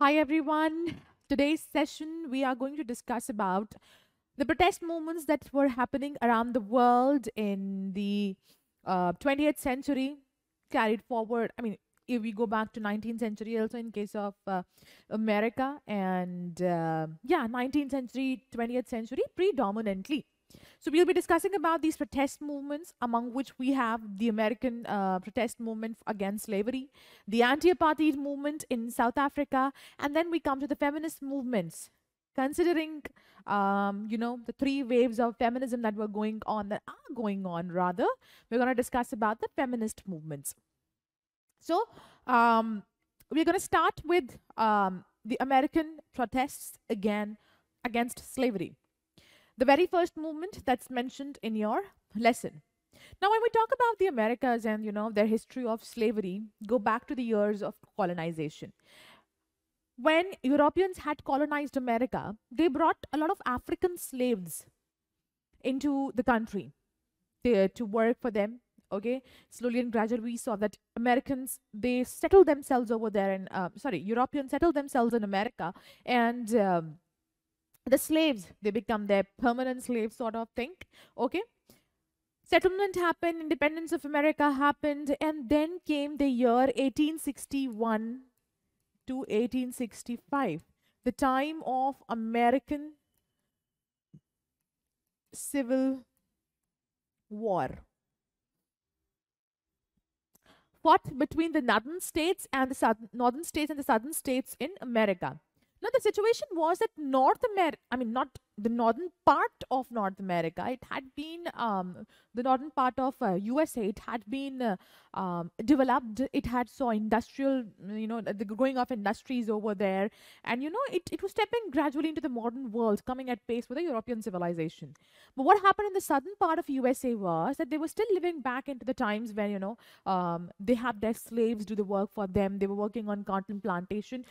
Hi everyone. Today's session we are going to discuss about the protest movements that were happening around the world in the 20th century, carried forward. I mean, if we go back to 19th century, also in case of America, and yeah, 19th century, 20th century predominantly. So we'll be discussing about these protest movements, among which we have the American protest movement against slavery, the anti-apartheid movement in South Africa, and then we come to the feminist movements. Considering, the three waves of feminism that were going on, that are going on, rather, we're going to discuss about the feminist movements. So, we're going to start with the American protests again against slavery, the very first movement that's mentioned in your lesson. Now, when we talk about the Americas and their history of slavery, go back to the years of colonization. When Europeans had colonized America, they brought a lot of African slaves into the country to work for them. Okay, slowly and gradually we saw that Americans, they settled themselves over there, and Europeans settled themselves in America, and the slaves, they become their permanent slaves, sort of thing. Okay, settlement happened, independence of America happened, and then came the year 1861 to 1865, the time of American Civil War, fought between the northern states and the southern states in America. Now, the situation was that North America, I mean, not the northern part of North America, it had been the northern part of USA, it had been developed, it had saw industrial, the growing of industries over there. And, it was stepping gradually into the modern world, coming at pace with the European civilization. But what happened in the southern part of USA was that they were still living back into the times when, they had their slaves do the work for them. They were working on cotton plantation.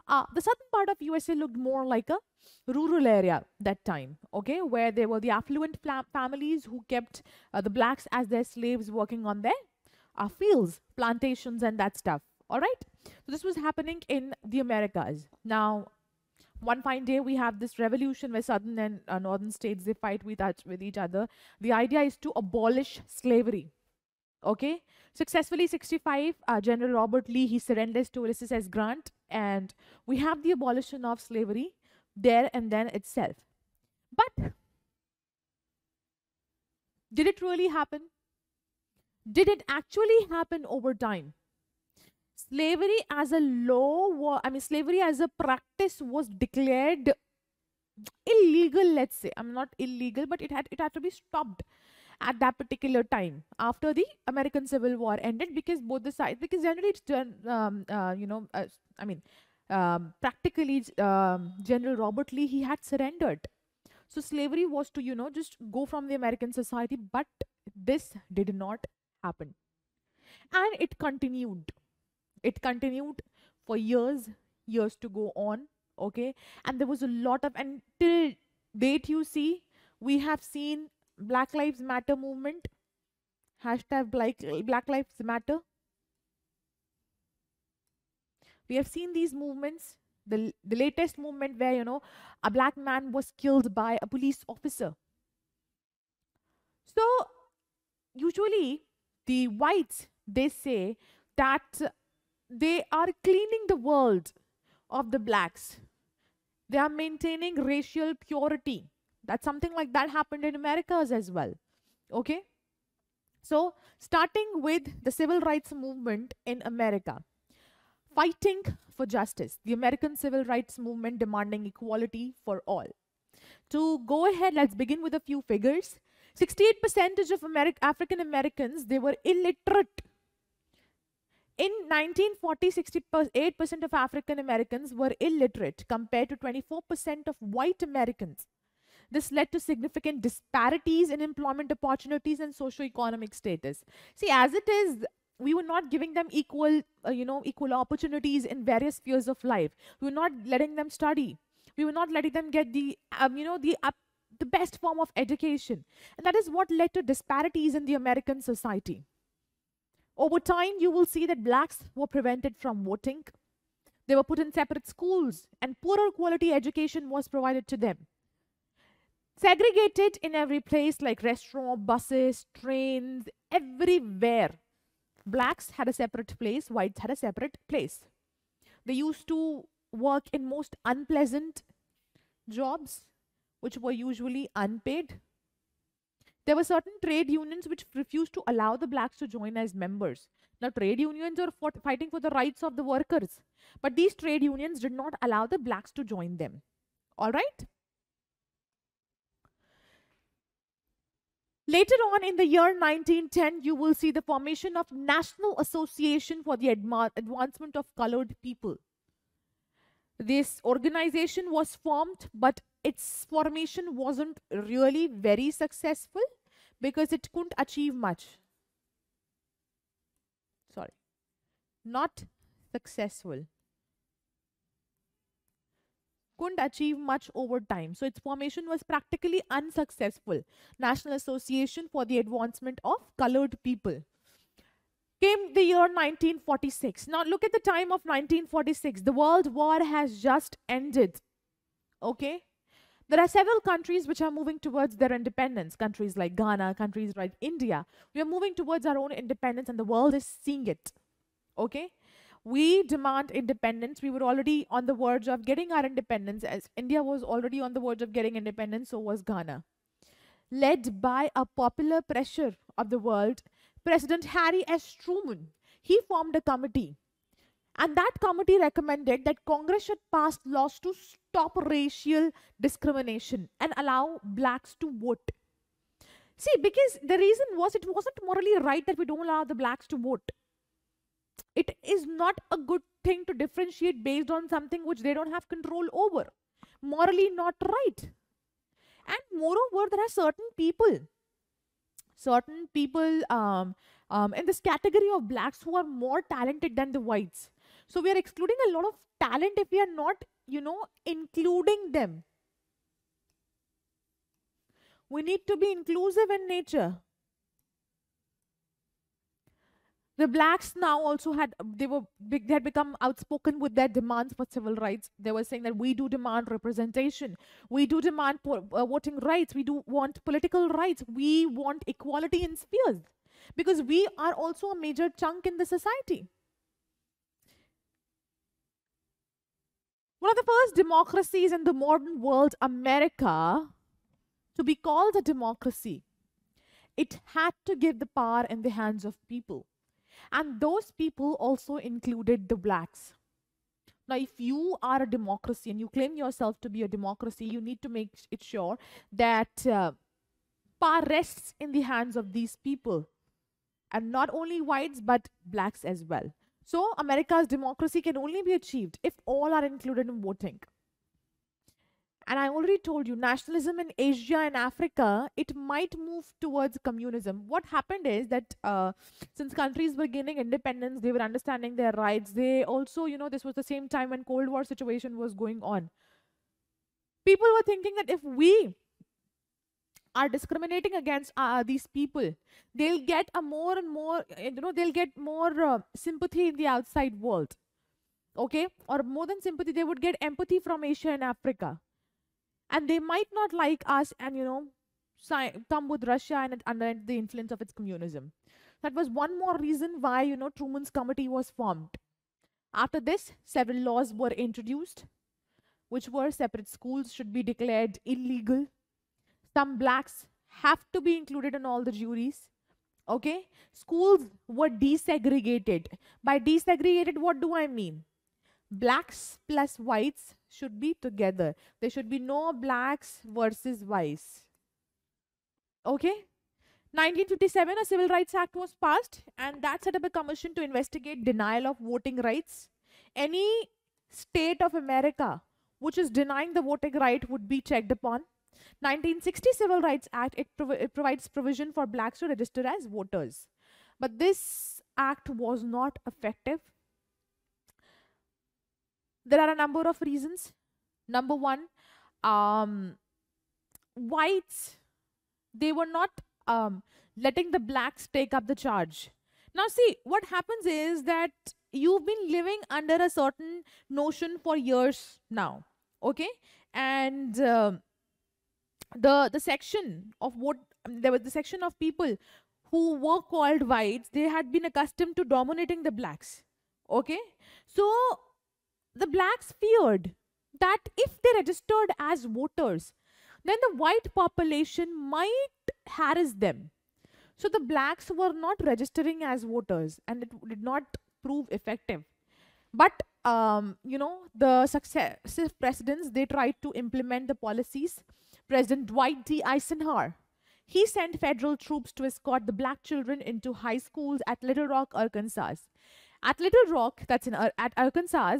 The southern part of USA looked more like a rural area that time, okay, where there were the affluent families who kept the blacks as their slaves working on their fields, plantations, and that stuff. All right. So this was happening in the Americas. Now, one fine day we have this revolution where southern and northern states, they fight with each other. The idea is to abolish slavery. Okay, successfully 65, General Robert Lee, he surrenders to Ulysses S. Grant, and we have the abolition of slavery there and then itself. But did it really happen? Did it actually happen over time? Slavery as a law, slavery as a practice was declared illegal, let's say. I'm not illegal, but it had to be stopped at that particular time after the American Civil War ended, because both the sides, because generally it's practically General Robert Lee, he had surrendered. So slavery was to just go from the American society, but this did not happen, and it continued for years to go on. Okay, and there was a lot of, and till date, you see, we have seen Black Lives Matter movement, hashtag Black Lives Matter. We have seen these movements, the latest movement where, a black man was killed by a police officer. So usually the whites, they say that they are cleaning the world of the blacks. They are maintaining racial purity. That something like that happened in Americas as well. Okay. So starting with the civil rights movement in America, fighting for justice, the American civil rights movement demanding equality for all. To go ahead, let's begin with a few figures. 68% of African Americans, they were illiterate. In 1940, 68% of African Americans were illiterate compared to 24% of white Americans. This led to significant disparities in employment opportunities and socio-economic status. See, as it is, we were not giving them equal opportunities in various spheres of life. We were not letting them study. We were not letting them get the best form of education. And that is what led to disparities in the American society. Over time, you will see that blacks were prevented from voting. They were put in separate schools, and poorer quality education was provided to them. Segregated in every place like restaurant, buses, trains, everywhere. Blacks had a separate place, whites had a separate place. They used to work in most unpleasant jobs, which were usually unpaid. There were certain trade unions which refused to allow the blacks to join as members. Now, trade unions are fighting for the rights of the workers, but these trade unions did not allow the blacks to join them. All right? Later on in the year 1910, you will see the formation of National Association for the Advancement of Colored People. This organization was formed, but its formation wasn't really very successful because it couldn't achieve much. Sorry, not successful. Couldn't achieve much over time. So its formation was practically unsuccessful. National Association for the Advancement of Colored People. Came the year 1946. Now look at the time of 1946. The World War has just ended. Okay? There are several countries which are moving towards their independence. Countries like Ghana, countries like India. We are moving towards our own independence and the world is seeing it. Okay? We demand independence. We were already on the verge of getting our independence, as India was already on the verge of getting independence, so was Ghana. Led by a popular pressure of the world, President Harry S. Truman, he formed a committee. And that committee recommended that Congress should pass laws to stop racial discrimination and allow blacks to vote. See, because the reason was it wasn't morally right that we don't allow the blacks to vote. It is not a good thing to differentiate based on something which they don't have control over. Morally not right. And moreover, there are certain people in this category of blacks who are more talented than the whites. So we are excluding a lot of talent if we are not, including them. We need to be inclusive in nature. The blacks now also had become outspoken with their demands for civil rights. They were saying that we do demand representation. We do demand voting rights. We do want political rights. We want equality in spheres because we are also a major chunk in the society. One of the first democracies in the modern world, America, to be called a democracy, it had to give the power in the hands of people. And those people also included the blacks. Now, if you are a democracy and you claim yourself to be a democracy, you need to make it sure that power rests in the hands of these people. And not only whites, but blacks as well. So, America's democracy can only be achieved if all are included in voting. And I already told you, nationalism in Asia and Africa, it might move towards communism. What happened is that since countries were gaining independence, they were understanding their rights. They also, this was the same time when Cold War situation was going on. People were thinking that if we are discriminating against these people, they'll get a more and more, they'll get more sympathy in the outside world. Okay? Or more than sympathy, they would get empathy from Asia and Africa. And they might not like us and, come with Russia and under the influence of its communism. That was one more reason why, Truman's committee was formed. After this, several laws were introduced, which were separate schools should be declared illegal. Some blacks have to be included in all the juries. Okay? Schools were desegregated. By desegregated, what do I mean? Blacks plus whites should be together. There should be no blacks versus whites. Okay? 1957, a Civil Rights Act was passed, and that set up a commission to investigate denial of voting rights. Any state of America which is denying the voting right would be checked upon. 1960 Civil Rights Act, it provides provision for blacks to register as voters. But this act was not effective. There are a number of reasons. Number one, whites, they were not letting the blacks take up the charge. Now see, what happens is that you've been living under a certain notion for years now, okay? And the section of what there was the section of people who were called whites, they had been accustomed to dominating the blacks, okay? So the blacks feared that if they registered as voters, then the white population might harass them. So the blacks were not registering as voters, and it did not prove effective. But the successive presidents, they tried to implement the policies. President Dwight D. Eisenhower, he sent federal troops to escort the black children into high schools at Little Rock, Arkansas. At Little Rock, that's at Arkansas,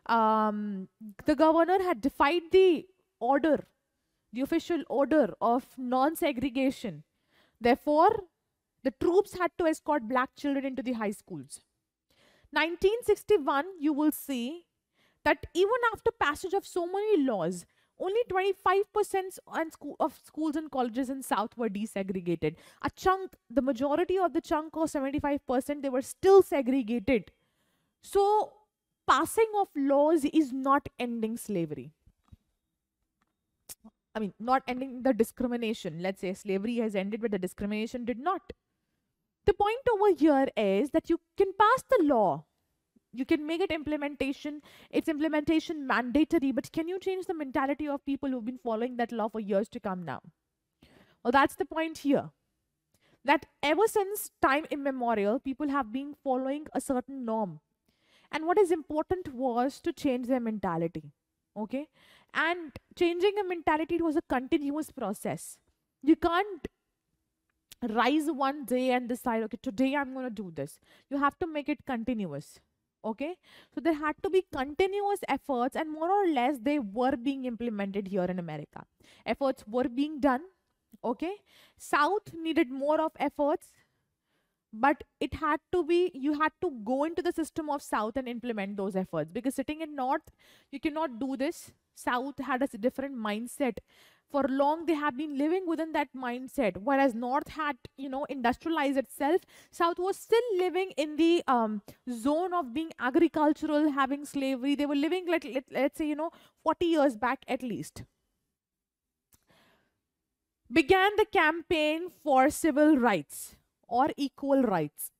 the governor had defied the official order of non-segregation. Therefore, the troops had to escort black children into the high schools. 1961, you will see that even after passage of so many laws, only 25% of schools and colleges in South were desegregated. A chunk, the majority of the chunk of 75%, they were still segregated. So, passing of laws is not ending slavery. I mean, not ending the discrimination. Let's say slavery has ended, but the discrimination did not. The point over here is that you can pass the law, you can make its implementation mandatory, but can you change the mentality of people who've been following that law for years to come now? Well, that's the point here. That ever since time immemorial, people have been following a certain norm. And what is important was to change their mentality. Okay? And changing a mentality was a continuous process. You can't rise one day and decide, okay, today I'm going to do this. You have to make it continuous. Okay, so there had to be continuous efforts, and more or less they were being implemented here in America. Efforts were being done. Okay, South needed more of efforts, but it had to be, you had to go into the system of South and implement those efforts, because sitting in North, you cannot do this. South had a different mindset. For long they have been living within that mindset, whereas North had industrialized itself. South was still living in the zone of being agricultural, having slavery. They were living let's say 40 years back at least. Began the campaign for civil rights or equal rights.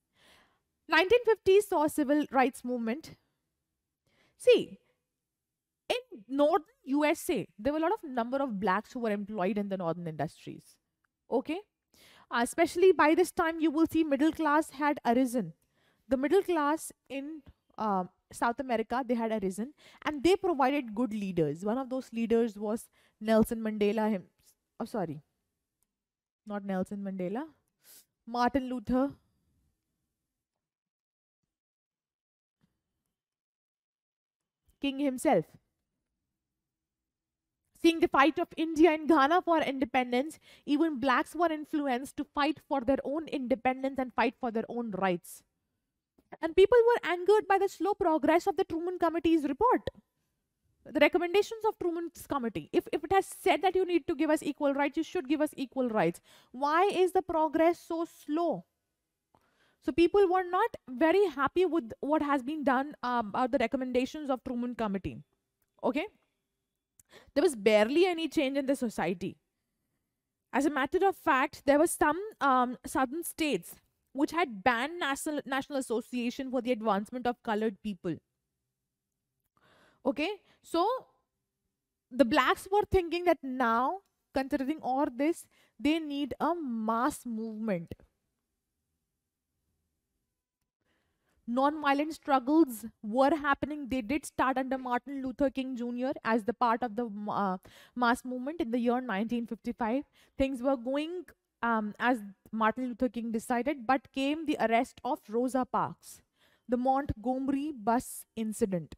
1950 saw civil rights movement. See, in northern USA, there were a lot of number of blacks who were employed in the northern industries. Okay? Especially by this time, you will see middle class had arisen. The middle class in South America, they had arisen, and they provided good leaders. One of those leaders was Nelson Mandela. Not Nelson Mandela. Martin Luther. King himself. Seeing the fight of India and Ghana for independence, even blacks were influenced to fight for their own independence and fight for their own rights. And people were angered by the slow progress of the Truman Committee's report. The recommendations of Truman's committee. If it has said that you need to give us equal rights, you should give us equal rights. Why is the progress so slow? So people were not very happy with what has been done about the recommendations of Truman Committee. Okay? There was barely any change in the society. As a matter of fact, there were some southern states which had banned National Association for the Advancement of Colored People. Okay, so the blacks were thinking that now, considering all this, they need a mass movement. Non-violent struggles were happening. They did start under Martin Luther King Jr. as the part of the mass movement in the year 1955. Things were going as Martin Luther King decided, but came the arrest of Rosa Parks, the Montgomery bus incident.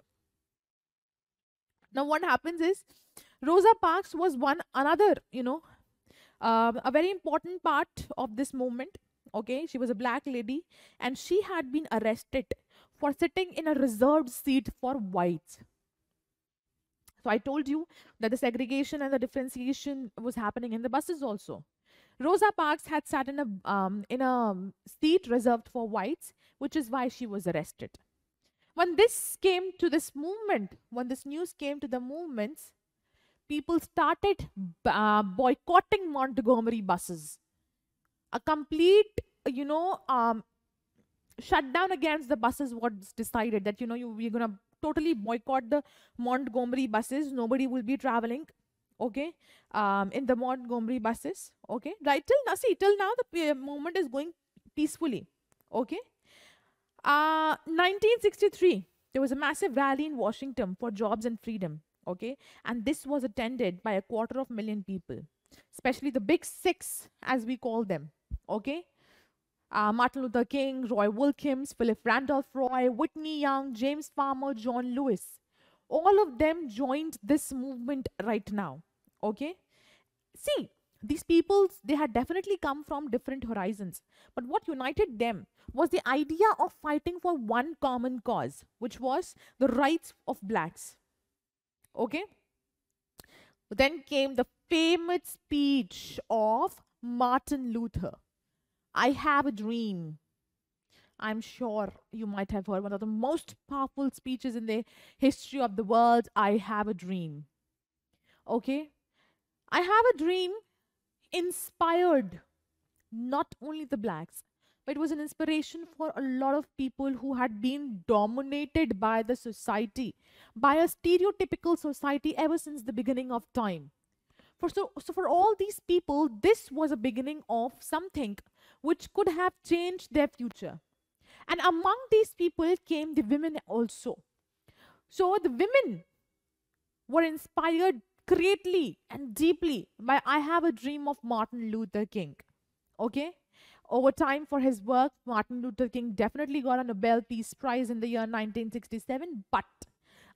Now what happens is, Rosa Parks was another, a very important part of this movement. Okay, she was a black lady, and she had been arrested for sitting in a reserved seat for whites. So I told you that the segregation and the differentiation was happening in the buses also. Rosa Parks had sat in a seat reserved for whites, which is why she was arrested. When this came to this movement, when this news came to the movements, people started boycotting Montgomery buses. A complete, shutdown against the buses was decided, that we're gonna totally boycott the Montgomery buses. Nobody will be traveling, okay, in the Montgomery buses, okay, right? Till now the movement is going peacefully, okay. 1963, there was a massive rally in Washington for jobs and freedom, okay, and this was attended by 250,000 people, especially the big six, as we call them, okay. Martin Luther King, Roy Wilkins, Philip Randolph Roy, Whitney Young, James Farmer, John Lewis. All of them joined this movement right now. Okay? See, these people, they had definitely come from different horizons. But what united them was the idea of fighting for one common cause, which was the rights of blacks. Okay? Then came the famous speech of Martin Luther. I have a dream. I'm sure you might have heard one of the most powerful speeches in the history of the world. I have a dream. Okay? I have a dream inspired not only the blacks, but it was an inspiration for a lot of people who had been dominated by the society, by a stereotypical society ever since the beginning of time. So for all these people, this was a beginning of something which could have changed their future. And among these people came the women also. So the women were inspired greatly and deeply by I Have a Dream of Martin Luther King. Okay? Over time, for his work, Martin Luther King definitely got a Nobel Peace Prize in the year 1967, but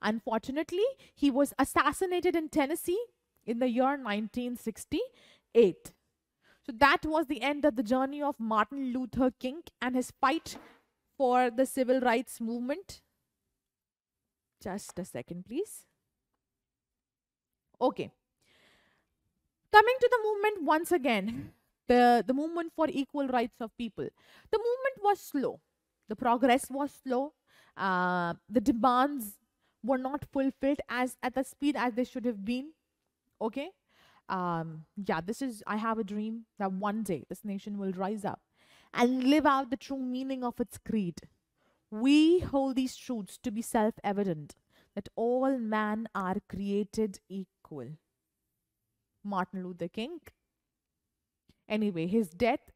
unfortunately, he was assassinated in Tennessee in the year 1968. So that was the end of the journey of Martin Luther King and his fight for the civil rights movement. Just a second, please. Okay. Coming to the movement once again, the movement for equal rights of people. The movement was slow. The progress was slow. The demands were not fulfilled as at the speed as they should have been. Okay. This is, I have a dream that one day this nation will rise up and live out the true meaning of its creed. We hold these truths to be self-evident, that all men are created equal. Martin Luther King. Anyway, his death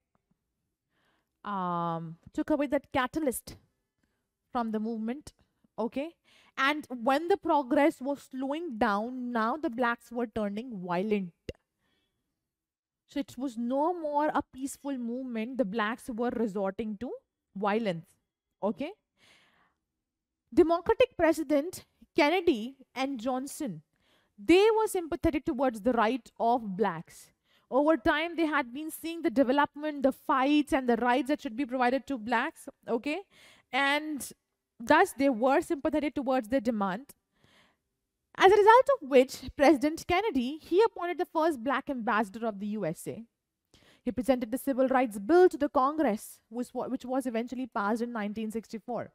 took away that catalyst from the movement. Okay. And when the progress was slowing down, now the blacks were turning violent. So it was no more a peaceful movement. The blacks were resorting to violence. Okay. Democratic President Kennedy and Johnson, they were sympathetic towards the right of blacks. Over time, they had been seeing the development, the fights, and the rights that should be provided to blacks. Okay. And thus, they were sympathetic towards their demand. As a result of which, President Kennedy, he appointed the first black ambassador of the USA. He presented the Civil Rights Bill to the Congress, which was eventually passed in 1964.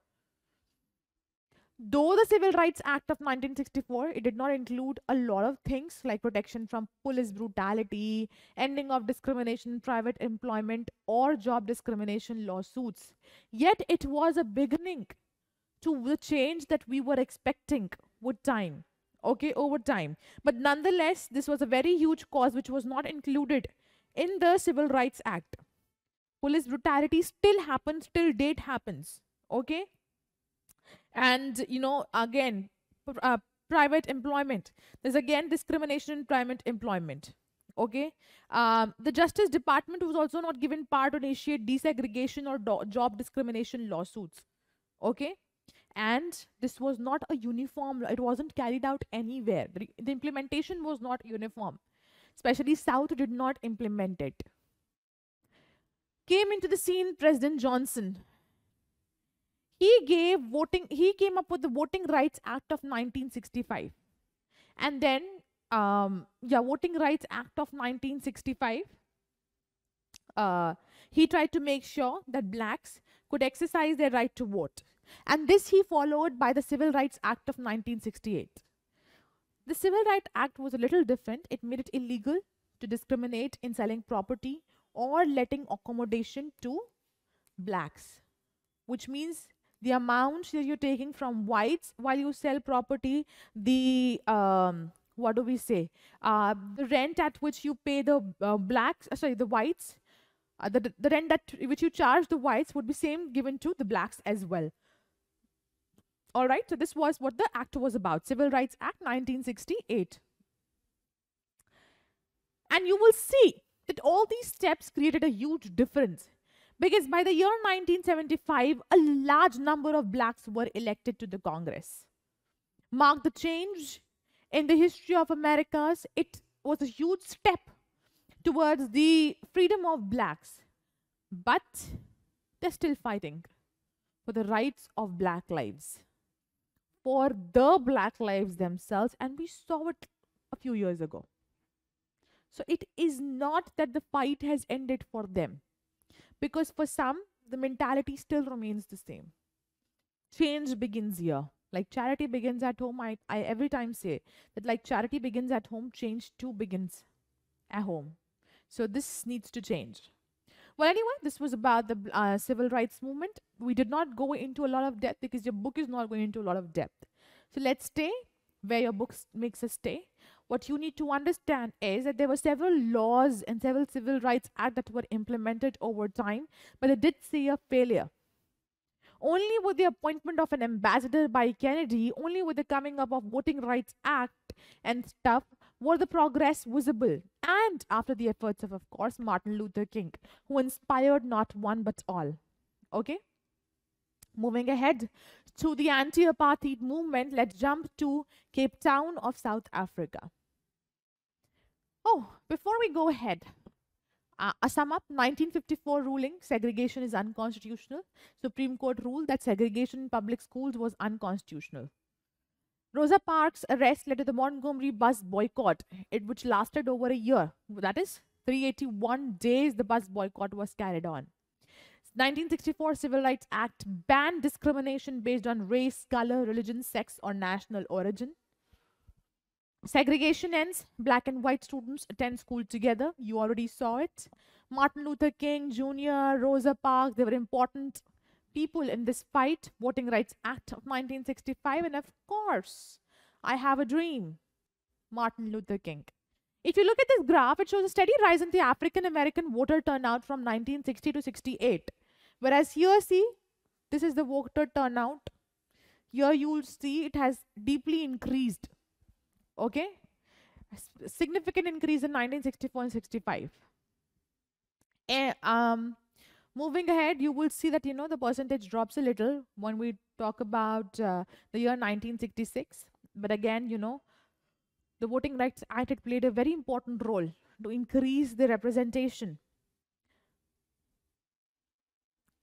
Though the Civil Rights Act of 1964, it did not include a lot of things like protection from police brutality, ending of discrimination in private employment, or job discrimination lawsuits. Yet it was a beginning to the change that we were expecting with time, okay, over time. But nonetheless, this was a very huge cause which was not included in the Civil Rights Act. Police brutality still happens, till date happens, okay. And again, private employment, there's again discrimination in private employment, okay. The Justice Department was also not given power to initiate desegregation or job discrimination lawsuits, okay. And this was not a uniform, it wasn't carried out anywhere. The implementation was not uniform, especially South did not implement it. Came into the scene President Johnson. He came up with the Voting Rights Act of 1965. And then, Voting Rights Act of 1965, he tried to make sure that blacks could exercise their right to vote. And this he followed by the Civil Rights Act of 1968. The Civil Rights Act was a little different. It made it illegal to discriminate in selling property or letting accommodation to blacks, which means the amount that you're taking from whites while you sell property, the what do we say? The rent at which you pay the blacks, sorry, the whites, the rent that which you charge the whites would be same given to the blacks as well. All right, so this was what the act was about, Civil Rights Act 1968. And you will see that all these steps created a huge difference, because by the year 1975, a large number of blacks were elected to the Congress. Marked the change in the history of Americas. It was a huge step towards the freedom of blacks. But they're still fighting for the rights of black lives, for the black lives themselves, and we saw it a few years ago. So it is not that the fight has ended for them, because for some, the mentality still remains the same. Change begins here. Like charity begins at home, I every time say that like charity begins at home, change too begins at home. So this needs to change. Well, anyway, this was about the civil rights movement. We did not go into a lot of depth because your book is not going into a lot of depth. So let's stay where your book makes us stay. What you need to understand is that there were several laws and several civil rights acts that were implemented over time, but they did see a failure. Only with the appointment of an ambassador by Kennedy, only with the coming up of Voting Rights Act and stuff, were the progress visible. And after the efforts of course, Martin Luther King, who inspired not one but all. Okay? Moving ahead to the anti-apartheid movement, let's jump to Cape Town of South Africa. Oh, before we go ahead, a sum up, 1954 ruling, segregation is unconstitutional. Supreme Court ruled that segregation in public schools was unconstitutional. Rosa Parks' arrest led to the Montgomery bus boycott, which lasted over a year. That is, 381 days the bus boycott was carried on. 1964 Civil Rights Act banned discrimination based on race, color, religion, sex, or national origin. Segregation ends. Black and white students attend school together. You already saw it. Martin Luther King Jr., Rosa Parks, they were important people in this fight. Voting Rights Act of 1965. And of course, I Have a Dream, Martin Luther King. If you look at this graph, it shows a steady rise in the African American voter turnout from 1960 to 68. Whereas here, see, this is the voter turnout. Here you will see it has deeply increased. Okay, significant increase in 1964 and 65. And moving ahead, you will see that the percentage drops a little when we talk about the year 1966. But again, the Voting Rights Act, it played a very important role to increase the representation.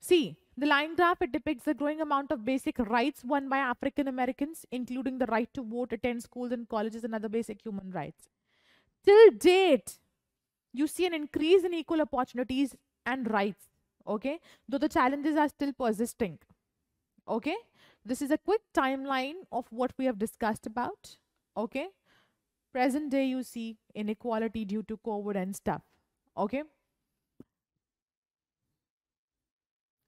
See, the line graph, it depicts the growing amount of basic rights won by African Americans, including the right to vote, attend schools and colleges, and other basic human rights. Till date, you see an increase in equal opportunities and rights, okay? Though the challenges are still persisting, okay? This is a quick timeline of what we have discussed about, okay? Present day, you see inequality due to COVID and stuff, okay?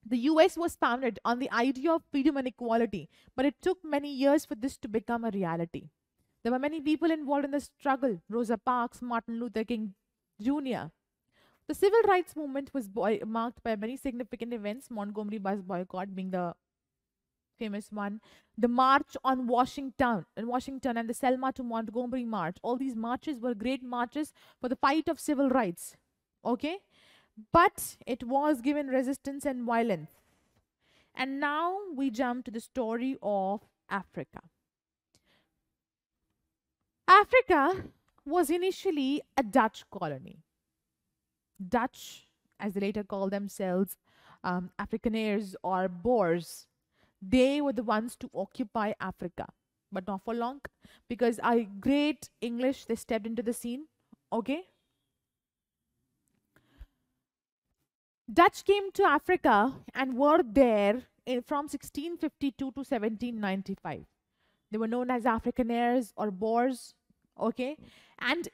The US was founded on the idea of freedom and equality, but it took many years for this to become a reality. There were many people involved in the struggle: Rosa Parks, Martin Luther King Jr. The civil rights movement was marked by many significant events, Montgomery bus boycott being the famous one, the March on Washington, and the Selma to Montgomery March. All these marches were great marches for the fight of civil rights. Okay? But it was given resistance and violence. And now we jump to the story of Africa. Africa was initially a Dutch colony. Dutch, as they later called themselves, Afrikaners or Boers, they were the ones to occupy Africa. But not for long, because our great English, they stepped into the scene. Okay? Dutch came to Africa and were there from 1652 to 1795. They were known as Afrikaners or Boers, okay? And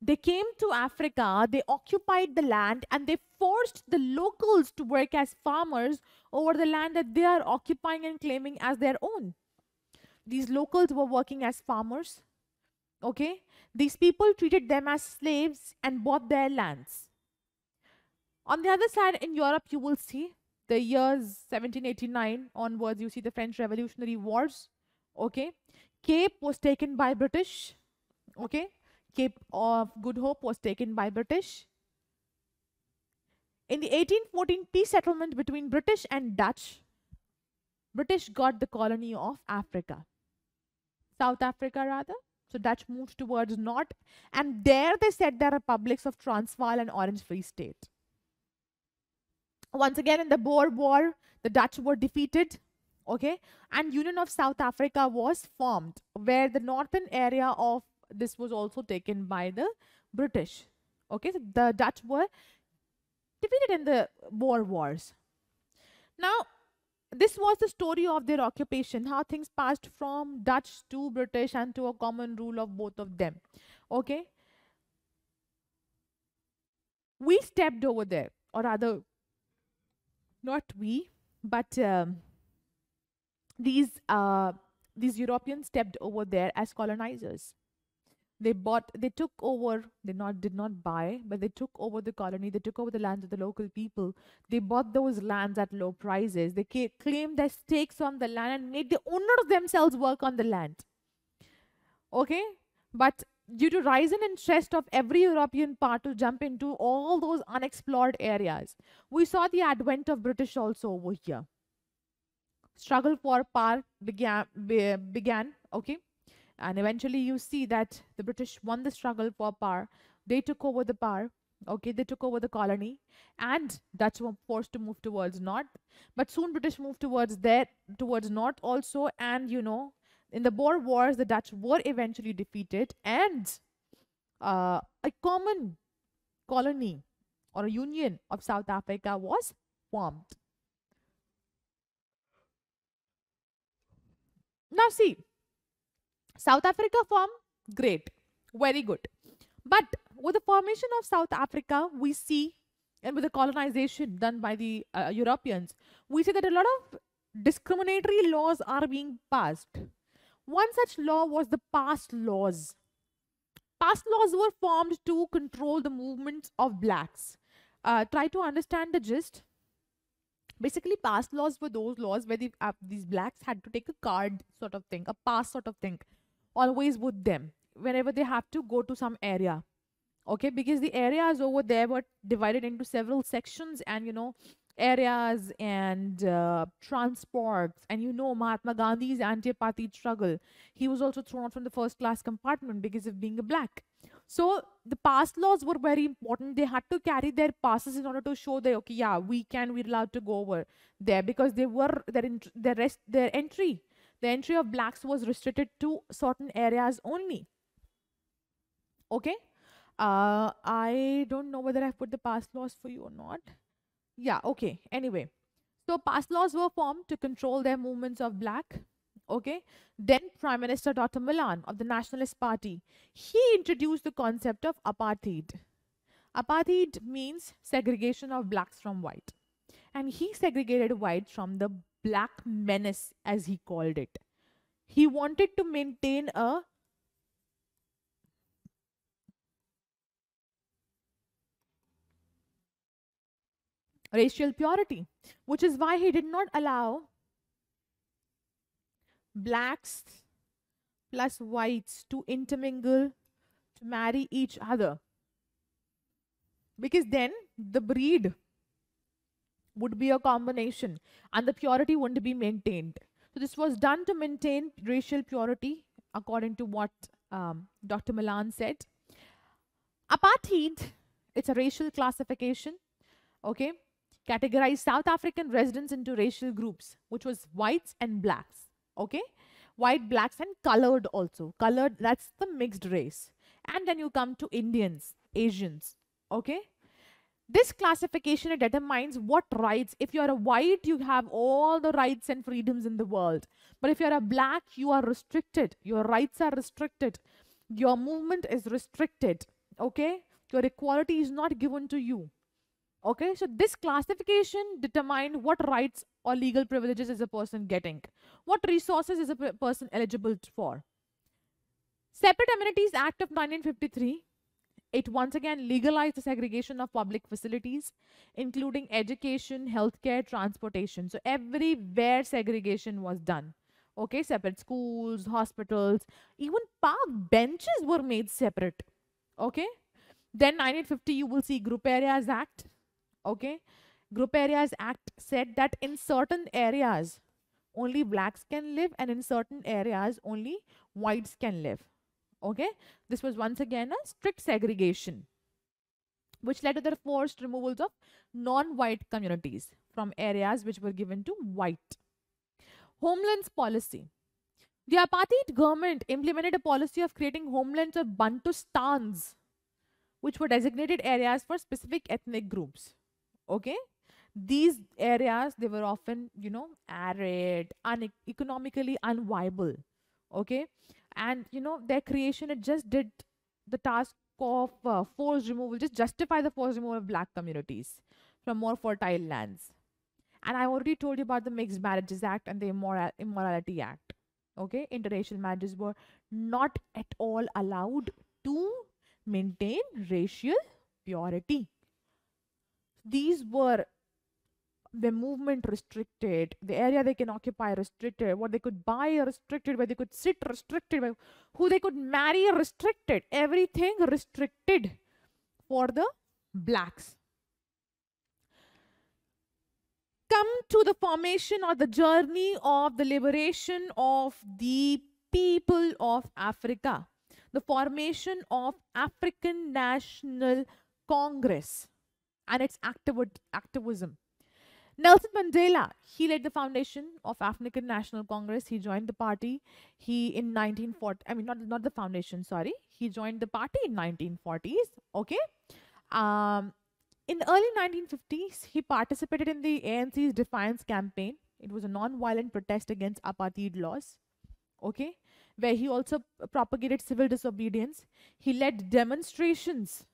they came to Africa, they occupied the land, and they forced the locals to work as farmers over the land that they are occupying and claiming as their own. These locals were working as farmers, okay? These people treated them as slaves and bought their lands. On the other side, in Europe, you will see the years 1789 onwards, you see the French Revolutionary Wars, okay? Cape was taken by British, okay? Cape of Good Hope was taken by British. In the 1814 peace settlement between British and Dutch, British got the colony of Africa. South Africa rather. So Dutch moved towards north, and there they set their republics of Transvaal and Orange Free State. Once again, in the Boer War, the Dutch were defeated, okay, and Union of South Africa was formed, where the northern area of this was also taken by the British. Okay, so the Dutch were defeated in the Boer Wars. Now, this was the story of their occupation, how things passed from Dutch to British and to a common rule of both of them. Okay, we stepped over there, or rather, not we, but these Europeans stepped over there as colonizers. They took over, did not buy, but they took over the colony, they took over the lands of the local people. They bought those lands at low prices. They claimed their stakes on the land and made the owners themselves work on the land. Okay? But due to rise in interest of every European power to jump into all those unexplored areas, we saw the advent of British also over here. Struggle for power began, okay? And eventually you see that the British won the struggle for power. They took over the power, okay? They took over the colony, and Dutch were forced to move towards north. But soon British moved towards north also, and you know, in the Boer Wars, the Dutch were eventually defeated, and a common colony or a union of South Africa was formed. Now see, South Africa formed, great, very good. But with the formation of South Africa, we see, and with the colonization done by the Europeans, we see that a lot of discriminatory laws are being passed. One such law was the past laws. Past laws were formed to control the movements of blacks. Try to understand the gist. Basically, past laws were those laws where these blacks had to take a card sort of thing, a pass sort of thing, always with them whenever they have to go to some area. Okay, because the areas over there were divided into several sections, and you know, areas and transports, and you know, Mahatma Gandhi's anti-apartheid struggle. He was also thrown out from the first class compartment because of being a black. So the past laws were very important. They had to carry their passes in order to show that, okay, yeah, we're allowed to go over there, because they were the entry of blacks was restricted to certain areas only. Okay, I don't know whether I've put the past laws for you or not. Yeah, okay. Anyway, so past laws were formed to control their movements of black. Okay, then Prime Minister Dr. Milan of the Nationalist Party, he introduced the concept of apartheid. Apartheid means segregation of blacks from white, and he segregated whites from the black menace, as he called it. He wanted to maintain a racial purity, which is why he did not allow blacks plus whites to intermingle, to marry each other, because then the breed would be a combination and the purity wouldn't be maintained. So this was done to maintain racial purity, according to what Dr. Milan said. Apartheid, it's a racial classification, okay, categorized South African residents into racial groups, which was whites and blacks, okay, white, blacks, and colored also. Colored, that's the mixed race. And then you come to Indians, Asians, okay. This classification, it determines what rights. If you're a white, you have all the rights and freedoms in the world. But if you're a black, you are restricted. Your rights are restricted. Your movement is restricted. Okay? Your equality is not given to you. Okay? So this classification determined what rights or legal privileges is a person getting. What resources is a person eligible for. Separate Amenities Act of 1953, it once again legalized the segregation of public facilities, including education, healthcare, transportation. So everywhere segregation was done. Okay, separate schools, hospitals, even park benches were made separate. Okay. Then 1950, you will see Group Areas Act. Okay. Group Areas Act said that in certain areas, only blacks can live, and in certain areas, only whites can live. Okay. This was once again a strict segregation, which led to the forced removals of non-white communities from areas which were given to white. Homelands policy. The apartheid government implemented a policy of creating homelands or Bantustans, which were designated areas for specific ethnic groups. Okay. These areas, they were often, arid, economically unviable. Okay. And, their creation, it just did the task of forced removal, just justify the forced removal of black communities from more fertile lands. And I already told you about the Mixed Marriages Act and the Immorality Act. Okay. Interracial marriages were not at all allowed to maintain racial purity. These were the movement restricted, the area they can occupy restricted, what they could buy restricted, where they could sit restricted, who they could marry restricted, everything restricted for the blacks. Come to the formation or the journey of the liberation of the people of Africa, the formation of African National Congress and its activism. Nelson Mandela, he led the foundation of African National Congress. He joined the party. He in 1940, I mean not the foundation, sorry. He joined the party in 1940s. Okay. In the early 1950s, he participated in the ANC's Defiance campaign. It was a non-violent protest against apartheid laws. Okay. Where he also propagated civil disobedience. He led demonstrations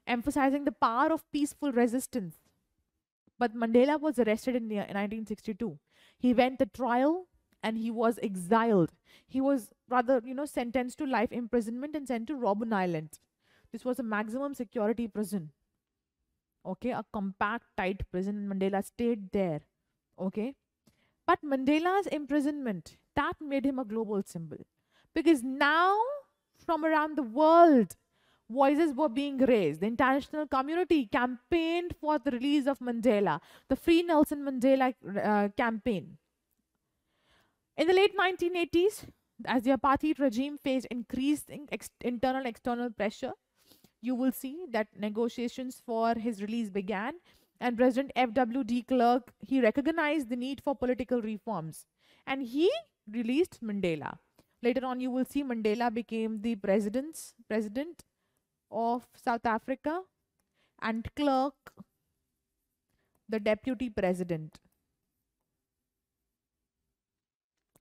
emphasizing the power of peaceful resistance. But Mandela was arrested in 1962. He went to trial and he was exiled. He was rather, sentenced to life imprisonment and sent to Robben Island. This was a maximum security prison. Okay, a compact, tight prison. Mandela stayed there. Okay. But Mandela's imprisonment, that made him a global symbol. Because now, from around the world, voices were being raised. The international community campaigned for the release of Mandela, the Free Nelson Mandela campaign. In the late 1980s, as the apartheid regime faced increasing internal and external pressure, you will see that negotiations for his release began, and President F.W. de Klerk, he recognized the need for political reforms, and he released Mandela. Later on, you will see Mandela became the president of South Africa, and Klerk, the deputy president.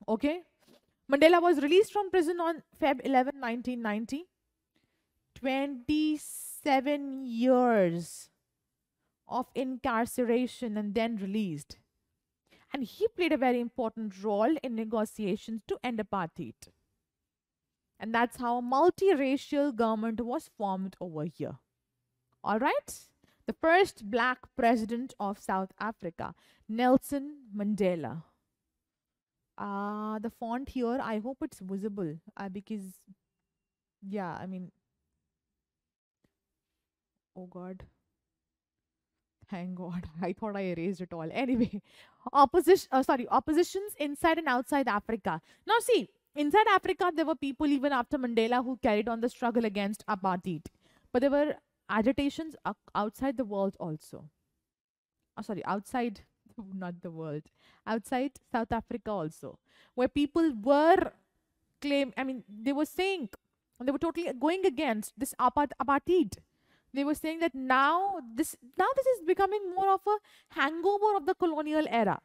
Okay. Mandela was released from prison on Feb 11, 1990. 27 years of incarceration and then released. And he played a very important role in negotiations to end apartheid. And that's how a multiracial government was formed over here. All right? The first black president of South Africa, Nelson Mandela. The font here, I hope it's visible because, yeah, I mean, oh God. Thank God. I thought I erased it all. Anyway, oppositions inside and outside Africa. Now see, inside Africa, there were people even after Mandela who carried on the struggle against apartheid. But there were agitations outside the world also. Outside, not the world. Outside South Africa also. Where people were they were saying, they were totally going against this apartheid. They were saying that now this is becoming more of a hangover of the colonial era,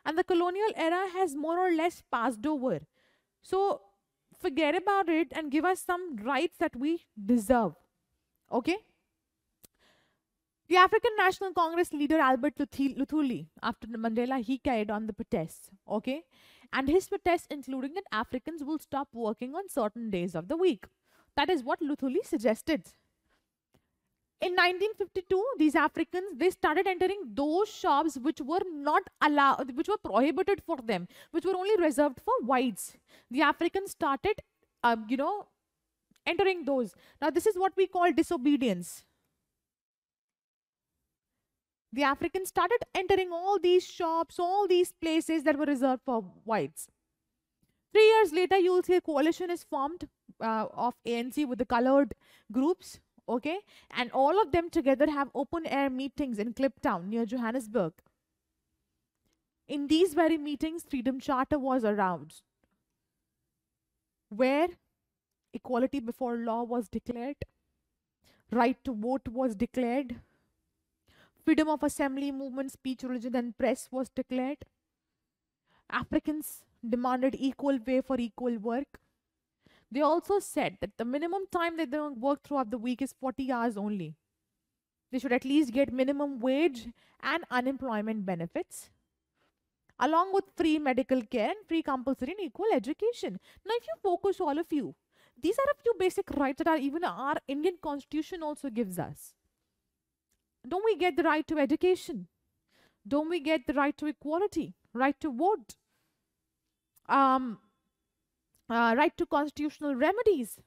and the colonial era has more or less passed over. So forget about it and give us some rights that we deserve. Okay. The African National Congress leader Albert Luthuli, after the Mandela, he carried on the protests. Okay. And his protests including that Africans will stop working on certain days of the week. That is what Luthuli suggested. In 1952, these Africans, they started entering those shops which were not allowed, which were prohibited for them, which were only reserved for whites. The Africans started, entering those. Now, this is what we call disobedience. The Africans started entering all these shops, all these places that were reserved for whites. 3 years later, you will see a coalition is formed of ANC with the colored groups. Okay, and all of them together have open air meetings in Kliptown near Johannesburg. In these very meetings, Freedom Charter was aroused, where equality before law was declared, right to vote was declared, freedom of assembly, movement, speech, religion, and press was declared. Africans demanded equal pay for equal work. They also said that the minimum time that they work throughout the week is 40 hours only. They should at least get minimum wage and unemployment benefits, along with free medical care and free compulsory and equal education. Now, if you focus, all of you, these are a few basic rights that are even our Indian constitution also gives us. Don't we get the right to education? Don't we get the right to equality, right to vote? Right to constitutional remedies,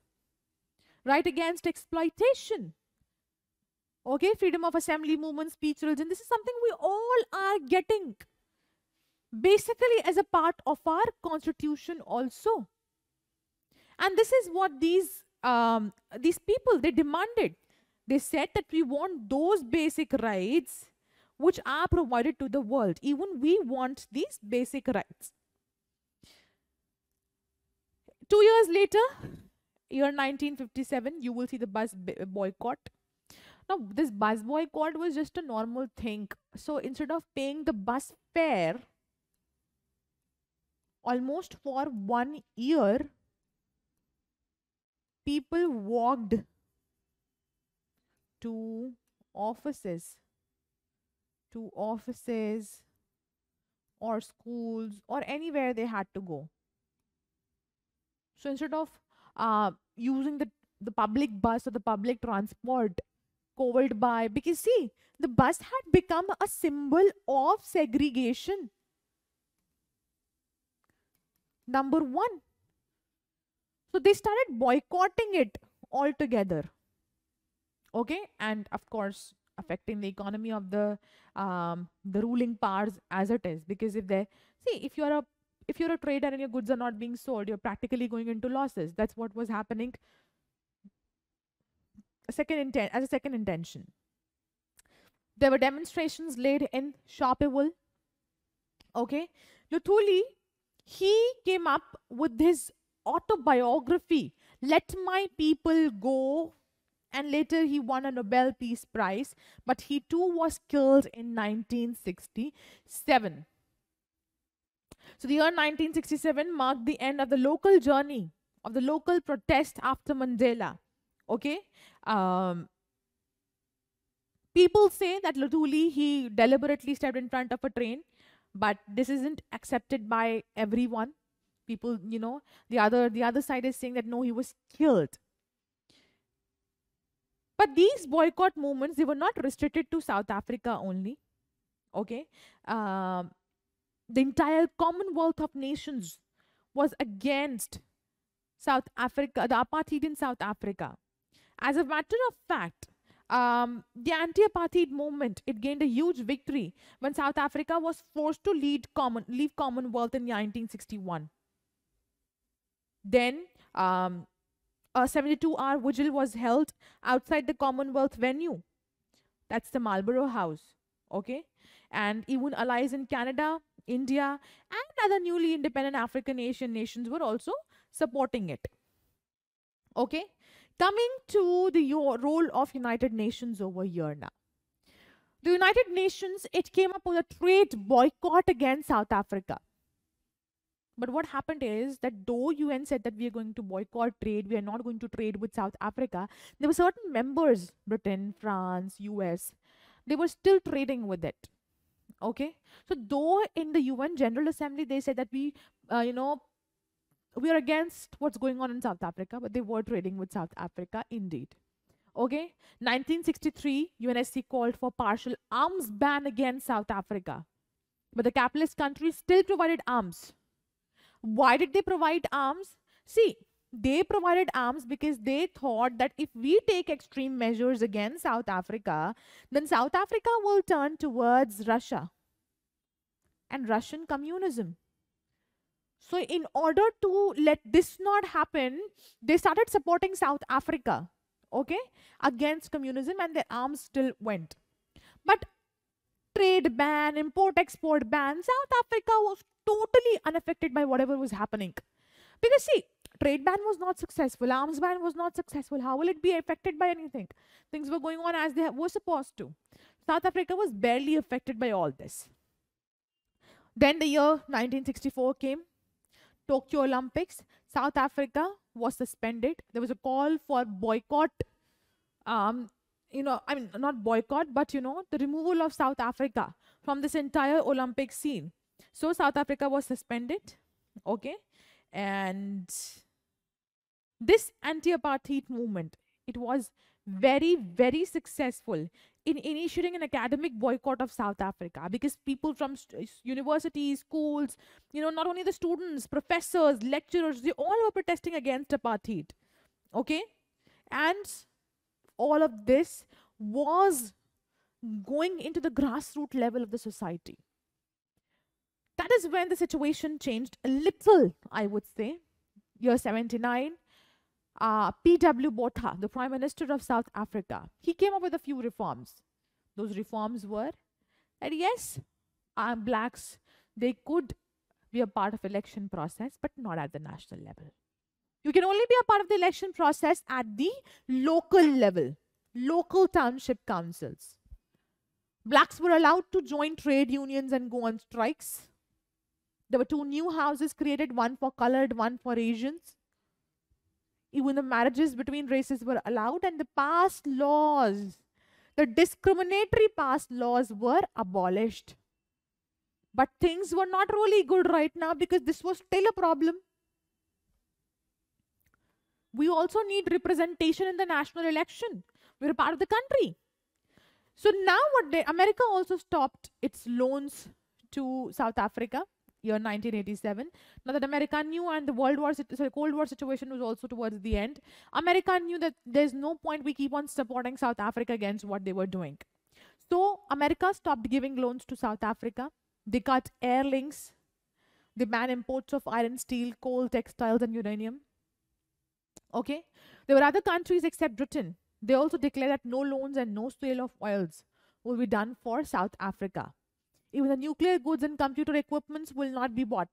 right against exploitation. Okay, freedom of assembly, movement, speech, religion. This is something we all are getting basically as a part of our constitution also. And this is what these people, they demanded. They said that we want those basic rights which are provided to the world. Even we want these basic rights. 2 years later, year 1957, you will see the bus boycott. Now, this bus boycott was just a normal thing. So, instead of paying the bus fare, almost for 1 year, people walked to offices or schools or anywhere they had to go. So instead of using the public bus or the public transport covered by, because see, the bus had become a symbol of segregation. Number one. So they started boycotting it altogether. Okay, and of course affecting the economy of the ruling powers as it is, because if you're a trader and your goods are not being sold, you're practically going into losses. That's what was happening. As a second intention. There were demonstrations laid in Sharpeville. Okay. Luthuli, he came up with his autobiography, Let My People Go, and later he won a Nobel Peace Prize, but he too was killed in 1967. So the year 1967 marked the end of the local journey, of the local protest after Mandela. Okay. People say that Luthuli, he deliberately stepped in front of a train, but this isn't accepted by everyone. People, the other side is saying that no, he was killed. But these boycott movements, they were not restricted to South Africa only. Okay. The entire Commonwealth of Nations was against South Africa, the apartheid in South Africa. As a matter of fact, the anti-apartheid movement, it gained a huge victory when South Africa was forced to leave Commonwealth in 1961. Then a 72-hour vigil was held outside the Commonwealth venue. That's the Marlborough House. Okay. And even allies in Canada, India, and other newly independent African Asian nations were also supporting it. Okay. Coming to the role of United Nations over here now. The United Nations, it came up with a trade boycott against South Africa. But what happened is that though UN said that we are going to boycott trade, we are not going to trade with South Africa, there were certain members, Britain, France, US, they were still trading with it. Okay? So though in the UN General Assembly, they said that we are against what's going on in South Africa, but they were trading with South Africa indeed. Okay? 1963, UNSC called for partial arms ban against South Africa. But the capitalist countries still provided arms. Why did they provide arms? See, they provided arms because they thought that if we take extreme measures against South Africa, then South Africa will turn towards Russia and Russian communism. So in order to let this not happen, they started supporting South Africa, okay, against communism, and their arms still went. But trade ban, import-export ban, South Africa was totally unaffected by whatever was happening. Because see, trade ban was not successful, arms ban was not successful. How will it be affected by anything? Things were going on as they were supposed to. South Africa was barely affected by all this. Then the year 1964 came, Tokyo Olympics. South Africa was suspended. There was a call for boycott, not boycott, but the removal of South Africa from this entire Olympic scene. So South Africa was suspended, okay? And this anti-apartheid movement, it was very, very successful in initiating an academic boycott of South Africa, because people from universities, schools, not only the students, professors, lecturers, they all were protesting against apartheid, okay? And all of this was going into the grassroots level of the society. That is when the situation changed a little, I would say. Year 79, P.W. Botha, the Prime Minister of South Africa, he came up with a few reforms. Those reforms were that yes, blacks, they could be a part of election process, but not at the national level. You can only be a part of the election process at the local level, local township councils. Blacks were allowed to join trade unions and go on strikes. There were 2 new houses created, one for colored, one for Asians. Even the marriages between races were allowed, and the past laws, the discriminatory past laws, were abolished. But things were not really good right now because this was still a problem. We also need representation in the national election. We're a part of the country. So now America also stopped its loans to South Africa, year 1987. Now that America knew, and the Cold War situation was also towards the end, America knew that there's no point we keep on supporting South Africa against what they were doing. So America stopped giving loans to South Africa. They cut air links. They banned imports of iron, steel, coal, textiles, and uranium. Okay? There were other countries except Britain. They also declared that no loans and no sale of oils will be done for South Africa. Even the nuclear goods and computer equipments will not be bought.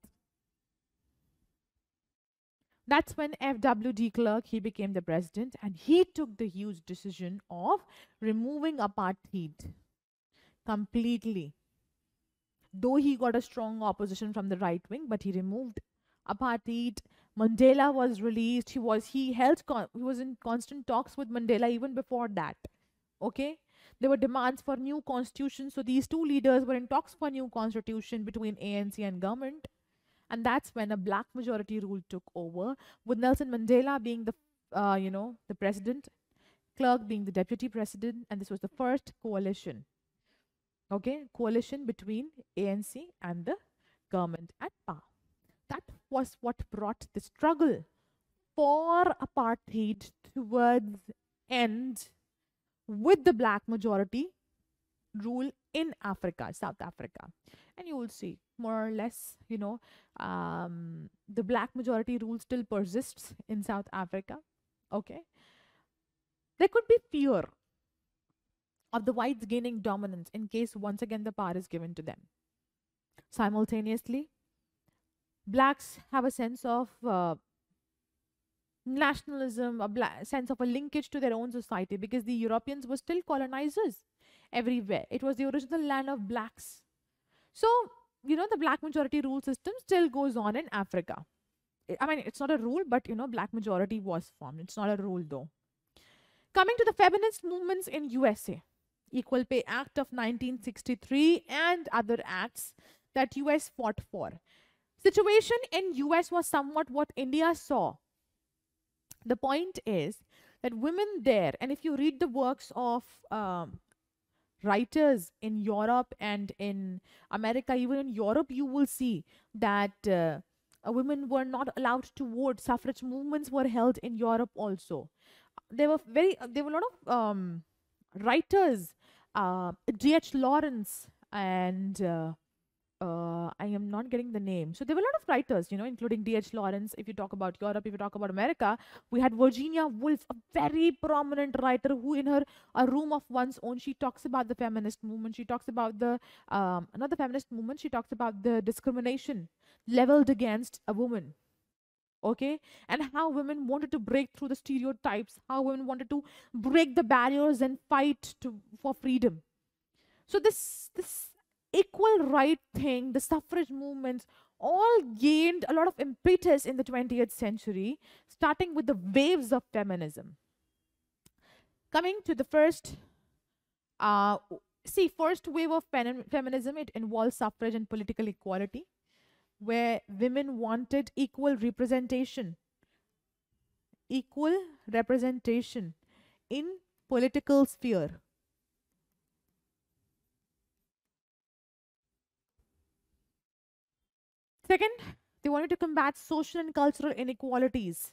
That's when F.W. de Klerk, he became the president, and he took the huge decision of removing apartheid completely. Though he got a strong opposition from the right wing, but he removed apartheid. Mandela was released. He was in constant talks with Mandela even before that. Okay? There were demands for new constitution. So these 2 leaders were in talks for new constitution between ANC and government. And that's when a black majority rule took over, with Nelson Mandela being the president, Klerk being the deputy president, and this was the first coalition. Okay, coalition between ANC and the government at power. That was what brought the struggle for apartheid towards end, with the black majority rule in Africa, South Africa. And you will see more or less, the black majority rule still persists in South Africa. Okay. There could be fear of the whites gaining dominance in case once again the power is given to them. Simultaneously, blacks have a sense of nationalism, a sense of a linkage to their own society, because the Europeans were still colonizers everywhere. It was the original land of blacks. So, the black majority rule system still goes on in Africa. I mean, it's not a rule, but black majority was formed. It's not a rule though. Coming to the feminist movements in USA, Equal Pay Act of 1963 and other acts that US fought for. Situation in US was somewhat what India saw. The point is that women there, and if you read the works of writers in Europe and in America, even in Europe, you will see that women were not allowed to vote. Suffrage movements were held in Europe also. There were a lot of writers, D.H. Lawrence and I am not getting the name. So there were a lot of writers, including D.H. Lawrence. If you talk about Europe, if you talk about America, we had Virginia Woolf, a very prominent writer who, in her A Room of One's Own, she talks about the feminist movement. She talks about the, not the feminist movement, she talks about the discrimination leveled against a woman. Okay, and how women wanted to break through the stereotypes, how women wanted to break the barriers and fight for freedom. So this equal right thing, the suffrage movements, all gained a lot of impetus in the 20th century, starting with the waves of feminism. Coming to the first, first wave of feminism, it involves suffrage and political equality, where women wanted equal representation in political sphere. Second, they wanted to combat social and cultural inequalities,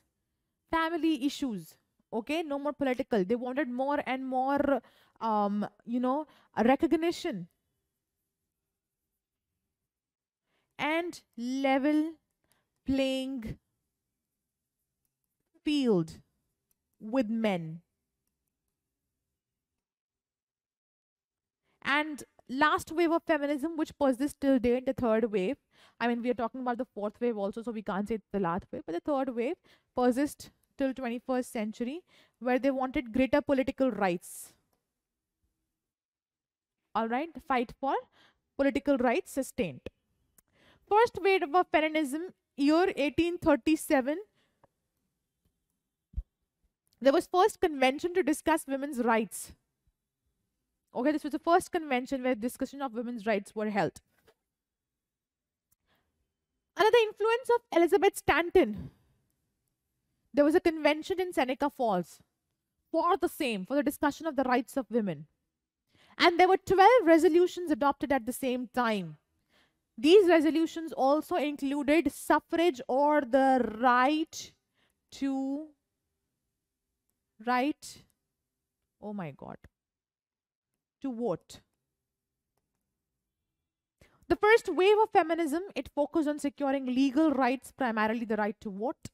family issues. Okay, no more political. They wanted more and more, a recognition and level playing field with men. And last wave of feminism, which persists till date, the third wave. I mean, we are talking about the fourth wave also, so we can't say it's the last wave, but the third wave persists till 21st century, where they wanted greater political rights. All right, the fight for political rights sustained. First wave of feminism, year 1837. There was first convention to discuss women's rights. Okay, this was the first convention where discussion of women's rights were held. Under the influence of Elizabeth Stanton, there was a convention in Seneca Falls for the discussion of the rights of women. And there were 12 resolutions adopted at the same time. These resolutions also included suffrage, or the right to vote. The first wave of feminism, it focused on securing legal rights, primarily the right to vote.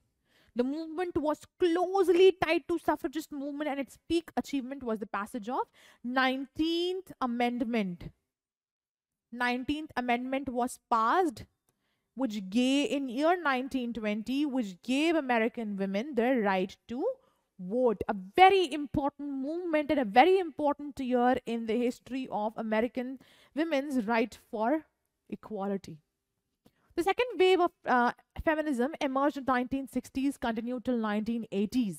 The movement was closely tied to suffragist movement, and its peak achievement was the passage of 19th Amendment. 19th Amendment was passed, which gave, in year 1920, which gave American women their right to vote. A very important movement and a very important year in the history of American women's right for equality. The second wave of feminism emerged in the 1960s, continued till 1980s.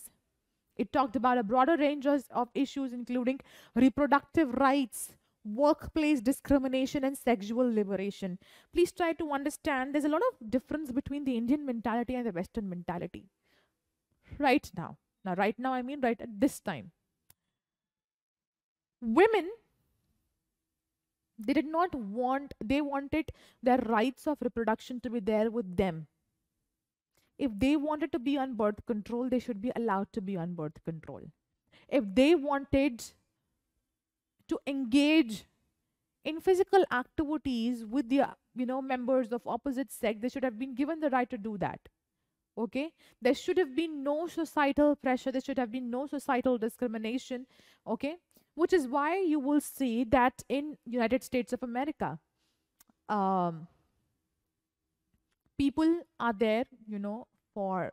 It talked about a broader range of issues, including reproductive rights, workplace discrimination, and sexual liberation. Please try to understand there's a lot of difference between the Indian mentality and the Western mentality. Right now. Right now, I mean right at this time. Women, they wanted their rights of reproduction to be there with them. If they wanted to be on birth control, they should be allowed to be on birth control. If they wanted to engage in physical activities with the members of opposite sex, they should have been given the right to do that. Okay, there should have been no societal pressure, there should have been no societal discrimination. Okay, which is why you will see that in United States of America, people are there, for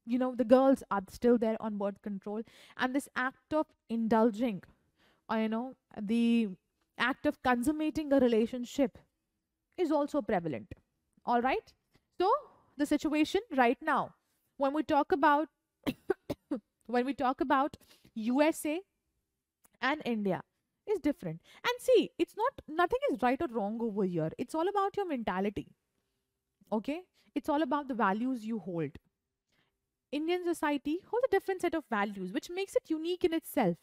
the girls are still there on birth control. And this act of indulging, the act of consummating a relationship is also prevalent. All right. So the situation right now, when we talk about when we talk about USA and India, is different. And see, it's not, nothing is right or wrong over here. It's all about your mentality. Okay? It's all about the values you hold. Indian society holds a different set of values, which makes it unique in itself.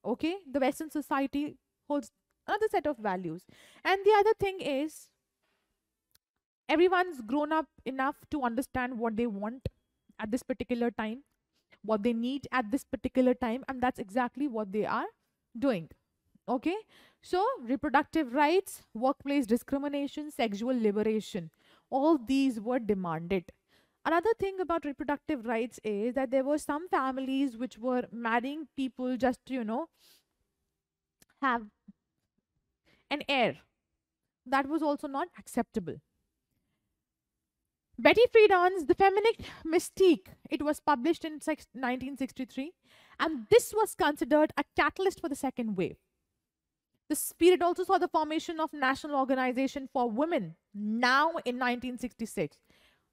Okay? The Western society holds another set of values. And the other thing is, everyone's grown up enough to understand what they want at this particular time, what they need at this particular time, and that's exactly what they are doing. Okay? So, reproductive rights, workplace discrimination, sexual liberation, all these were demanded. Another thing about reproductive rights is that there were some families which were marrying people just to, have an heir. That was also not acceptable. Betty Friedan's The Feminine Mystique, it was published in 1963, and this was considered a catalyst for the second wave. This period also saw the formation of National Organization for Women, now in 1966.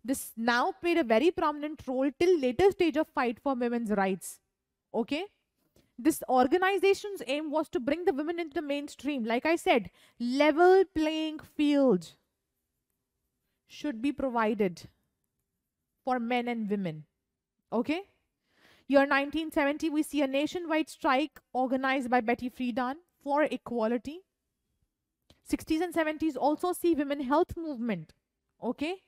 This now played a very prominent role till later stage of fight for women's rights. Okay? This organization's aim was to bring the women into the mainstream. Like I said, level playing field should be provided for men and women. Okay? Year 1970, we see a nationwide strike organized by Betty Friedan for equality. 60s and 70s also see women health movement. Okay?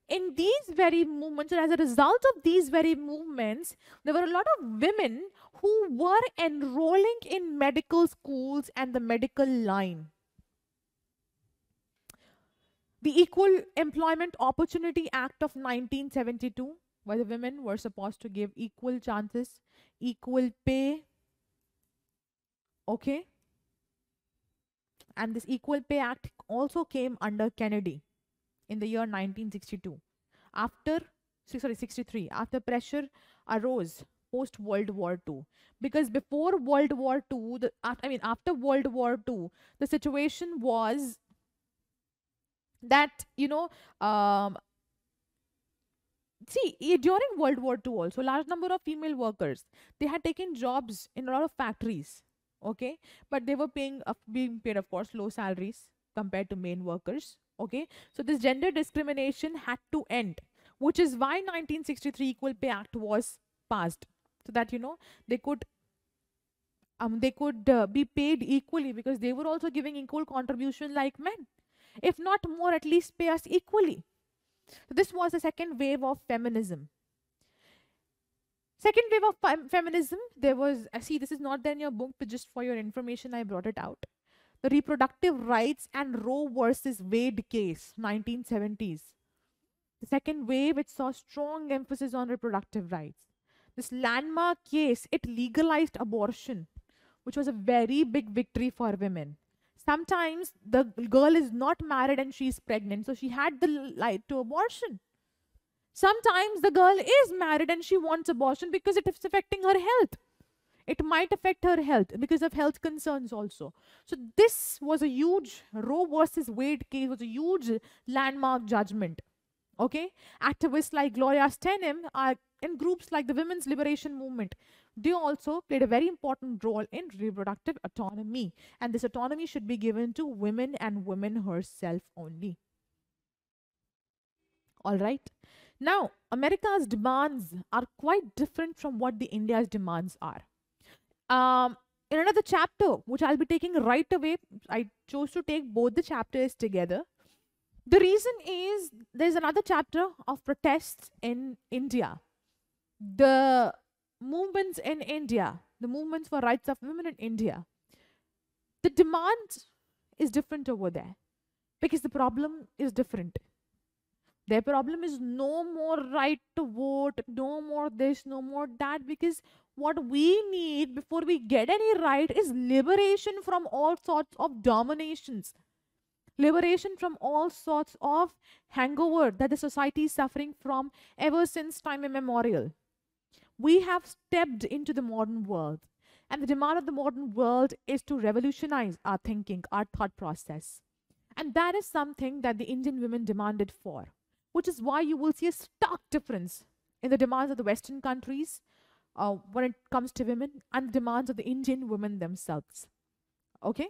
In these very movements, or as a result of these very movements, there were a lot of women who were enrolling in medical schools and the medical line. The Equal Employment Opportunity Act of 1972, where the women were supposed to give equal chances, equal pay. Okay? And this Equal Pay Act also came under Kennedy in the year 1962. After, 63, after pressure arose post World War II. Because before World War II, after World War II, the situation was that, during World War II also, large number of female workers, they had taken jobs in a lot of factories. Okay? But they were being paid, of course, low salaries compared to male workers. Okay? So this gender discrimination had to end, which is why 1963 Equal Pay Act was passed. So that, they could be paid equally, because they were also giving equal contribution like men. If not more, at least pay us equally. So this was the second wave of feminism. Second wave of feminism, there was, see, this is not there in your book, but just for your information, I brought it out. The reproductive rights and Roe versus Wade case, 1970s. The second wave, it saw strong emphasis on reproductive rights. This landmark case, it legalized abortion, which was a very big victory for women. Sometimes the girl is not married and she's pregnant, so she had the right to abortion. Sometimes the girl is married and she wants abortion because it is affecting her health. It might affect her health because of health concerns also. So this was a huge, Roe versus Wade case was a huge landmark judgment. Okay? Activists like Gloria Steinem are in groups like the Women's Liberation Movement. They also played a very important role in reproductive autonomy. And this autonomy should be given to women and women herself only. All right. Now, America's demands are quite different from what the India's demands are. In another chapter, which I'll be taking right away, I chose to take both the chapters together. The reason is there's another chapter of protests in India. The movements in India, the movements for rights of women in India, the demand is different over there because the problem is different. Their problem is no more right to vote, no more this, no more that, because what we need before we get any right is liberation from all sorts of dominations. liberation from all sorts of hangover that the society is suffering from ever since time immemorial. We have stepped into the modern world, and the demand of the modern world is to revolutionize our thinking, our thought process. And that is something that the Indian women demanded for, which is why you will see a stark difference in the demands of the Western countries when it comes to women and the demands of the Indian women themselves. Okay?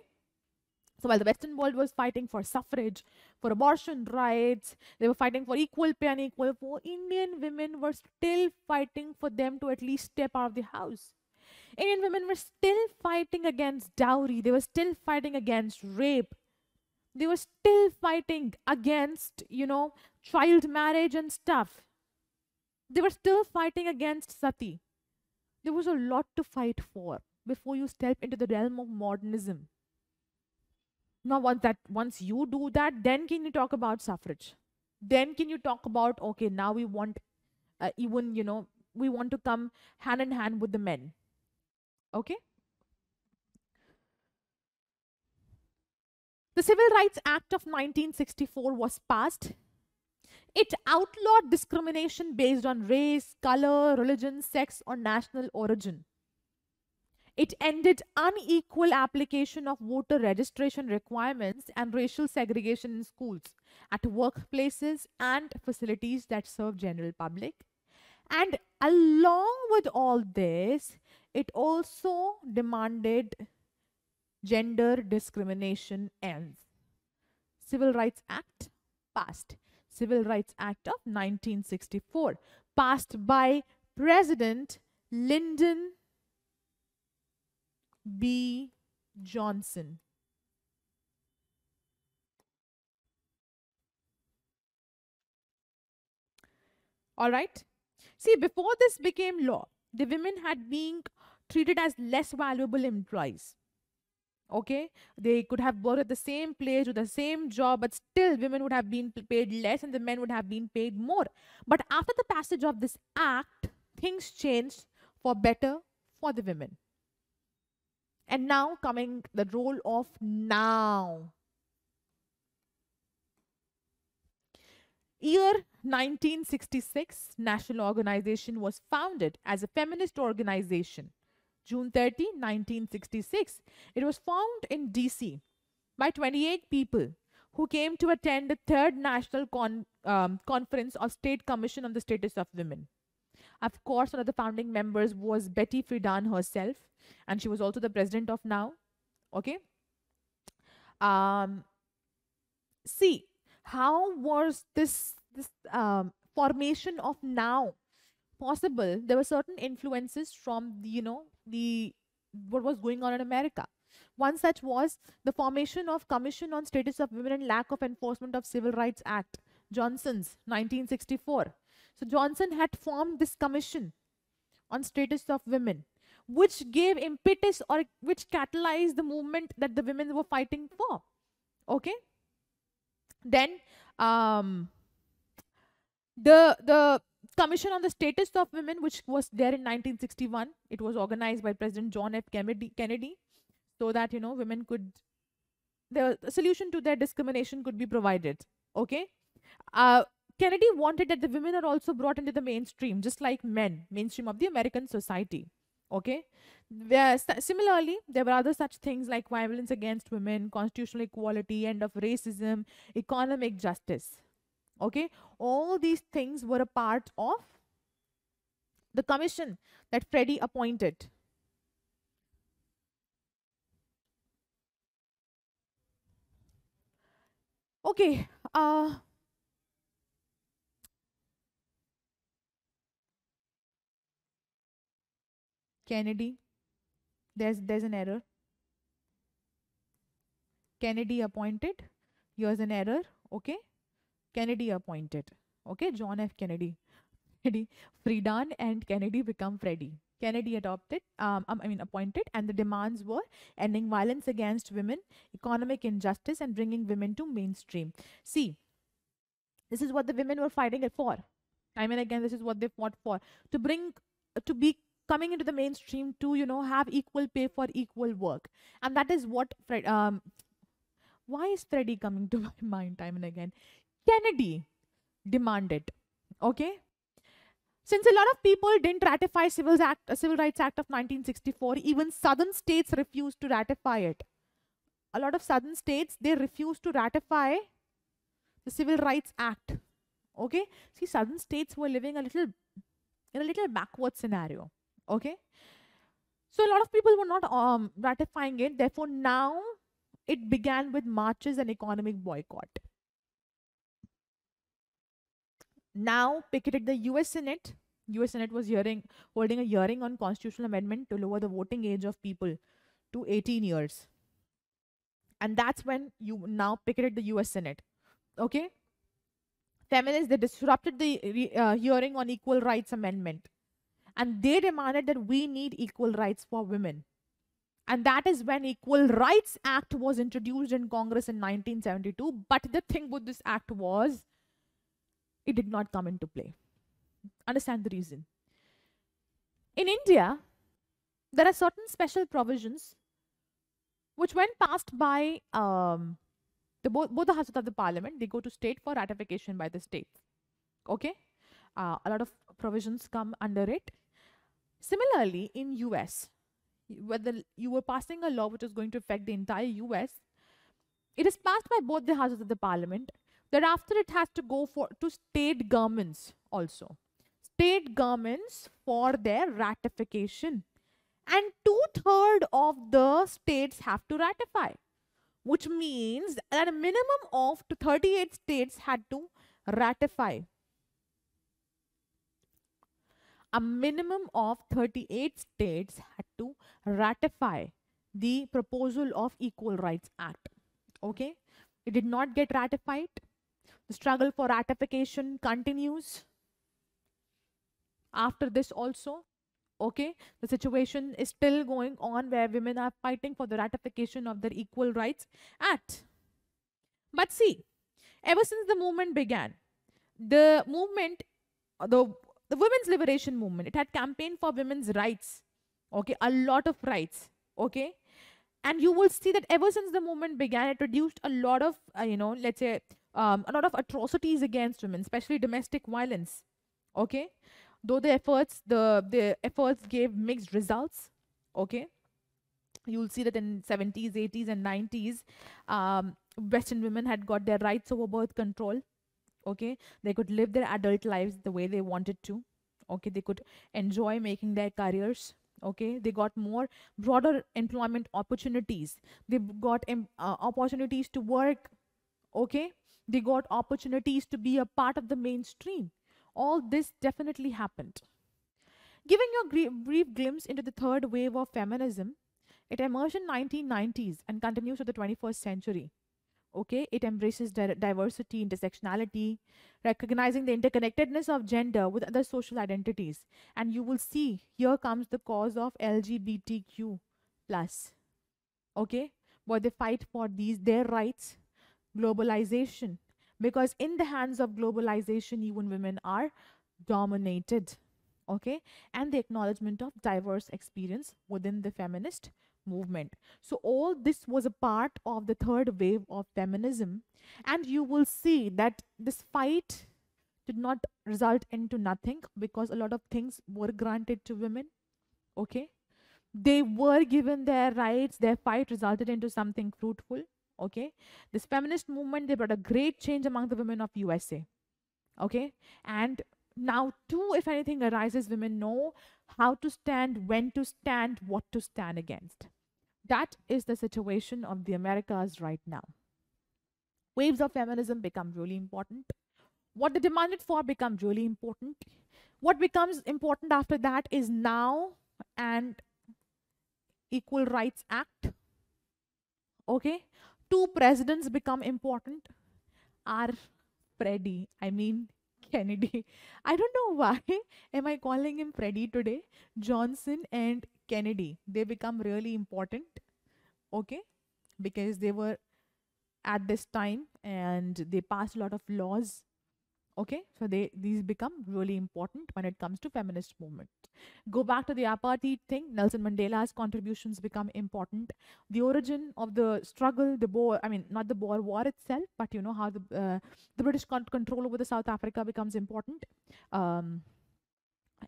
So while the Western world was fighting for suffrage, for abortion rights, they were fighting for equal pay and equal for Indian women were still fighting for them to at least step out of the house. Indian women were still fighting against dowry. They were still fighting against rape. They were still fighting against, child marriage and stuff. They were still fighting against sati. There was a lot to fight for before you step into the realm of modernism. Now, once you do that, then can you talk about suffrage? Then can you talk about, okay, now we want even we want to come hand in hand with the men. Okay. The Civil Rights Act of 1964 was passed. It outlawed discrimination based on race, color, religion, sex, or national origin. It ended unequal application of voter registration requirements and racial segregation in schools, at workplaces, and facilities that serve general public. And along with all this, it also demanded gender discrimination ends. Civil Rights Act passed. Civil Rights Act of 1964 passed by President Lyndon B. Johnson. All right. See, before this became law, the women had been treated as less valuable employees. Okay, they could have worked at the same place with the same job, but still women would have been paid less and the men would have been paid more. But after the passage of this act, things changed for better for the women. And now coming the role of now. Year 1966, National Organization was founded as a feminist organization. June 30, 1966. It was formed in DC by 28 people who came to attend the third National Conference of State Commission on the Status of Women. Of course, one of the founding members was Betty Friedan herself, and she was also the president of NOW. Okay. Um, See, how was this formation of NOW possible? There were certain influences from the what was going on in America. One such was the formation of Commission on Status of Women and Lack of Enforcement of Civil Rights Act, Johnson's 1964. So Johnson had formed this commission on status of women, which gave impetus or which catalyzed the movement that the women were fighting for. Okay. Then um, the Commission on the Status of Women, which was there in 1961, it was organized by President John F. Kennedy, so that women could the solution to their discrimination could be provided. Okay. Uh, Kennedy wanted that the women are also brought into the mainstream, just like men, mainstream of the American society. Okay. Similarly, there were other such things like violence against women, constitutional equality, end of racism, economic justice. Okay. All these things were a part of the commission that Freddie appointed. Okay. Kennedy. There's an error. Kennedy appointed. Here's an error. Okay. Kennedy appointed. Okay. John F. Kennedy, Friedan and Kennedy become Freddie. Kennedy appointed, and the demands were ending violence against women, economic injustice, and bringing women to mainstream. See, this is what the women were fighting it for. Time and again, this is what they fought for, to bring, to be coming into the mainstream, to have equal pay for equal work, and that is what Why is Freddie coming to my mind time and again? Kennedy demanded. Okay. Since a lot of people didn't ratify Civil Rights Act of 1964, even southern states refused to ratify it. A lot of southern states, they refused to ratify the Civil Rights Act. Okay. See, southern states were living in a little backward scenario. Okay. So a lot of people were not ratifying it. Therefore, now it began with marches and economic boycott. Now picketed the US Senate. US Senate was holding a hearing on constitutional amendment to lower the voting age of people to 18 years. And that's when you now picketed the US Senate. Okay? Feminists, they disrupted the hearing on equal rights amendment. And they demanded that we need equal rights for women. And that is when Equal Rights Act was introduced in Congress in 1972. But the thing with this act was, it did not come into play. Understand the reason. In India, there are certain special provisions which, when passed by both the houses of the parliament, they go to state for ratification by the state. Okay? A lot of provisions come under it. Similarly, in US, whether you were passing a law which is going to affect the entire US, it is passed by both the houses of the parliament. Thereafter, it has to go to state governments also. State governments for their ratification. And 2/3 of the states have to ratify, which means that a minimum of 38 states had to ratify. A minimum of 38 states had to ratify the proposal of Equal Rights Act. Okay? It did not get ratified. The struggle for ratification continues after this also. Okay? The situation is still going on where women are fighting for the ratification of their Equal Rights Act. But see, ever since the movement began, the women's liberation movement, it had campaigned for women's rights. Okay, a lot of rights. Okay, and you will see that ever since the movement began, it reduced a lot of, let's say, a lot of atrocities against women, especially domestic violence. Okay, though the efforts gave mixed results. Okay, you'll see that in 70s, 80s, and 90s, Western women had got their rights over birth control. Okay, they could live their adult lives the way they wanted to. Okay, they could enjoy making their careers. Okay, they got more broader employment opportunities. They got opportunities to work. Okay, they got opportunities to be a part of the mainstream. All this definitely happened. Giving you a brief glimpse into the third wave of feminism, it emerged in 1990s and continues to the 21st century. Okay, it embraces diversity, intersectionality, recognizing the interconnectedness of gender with other social identities. And you will see here comes the cause of LGBTQ plus. Okay, where they fight for their rights, globalization, because in the hands of globalization, even women are dominated. Okay, and the acknowledgement of diverse experience within the feminist movement. So all this was a part of the third wave of feminism, and you will see that this fight did not result into nothing, because a lot of things were granted to women. Okay, they were given their rights. Their fight resulted into something fruitful. Okay, this feminist movement, they brought a great change among the women of USA. Okay, and now too, if anything arises, women know how to stand, when to stand, what to stand against. That is the situation of the Americas right now. Waves of feminism become really important. What they demanded for becomes really important. What becomes important after that is now and Equal Rights Act. Okay, two presidents become important. Our Freddie, I mean Kennedy. I don't know why am I calling him Freddie today. Johnson and Kennedy, they become really important. Okay, because they were at this time and they passed a lot of laws. Okay, so these become really important when it comes to feminist movement. Go back to the apartheid thing. Nelson Mandela's contributions become important. The origin of the struggle, the Boer, I mean, not the Boer War itself, but how the British control over the South Africa becomes important.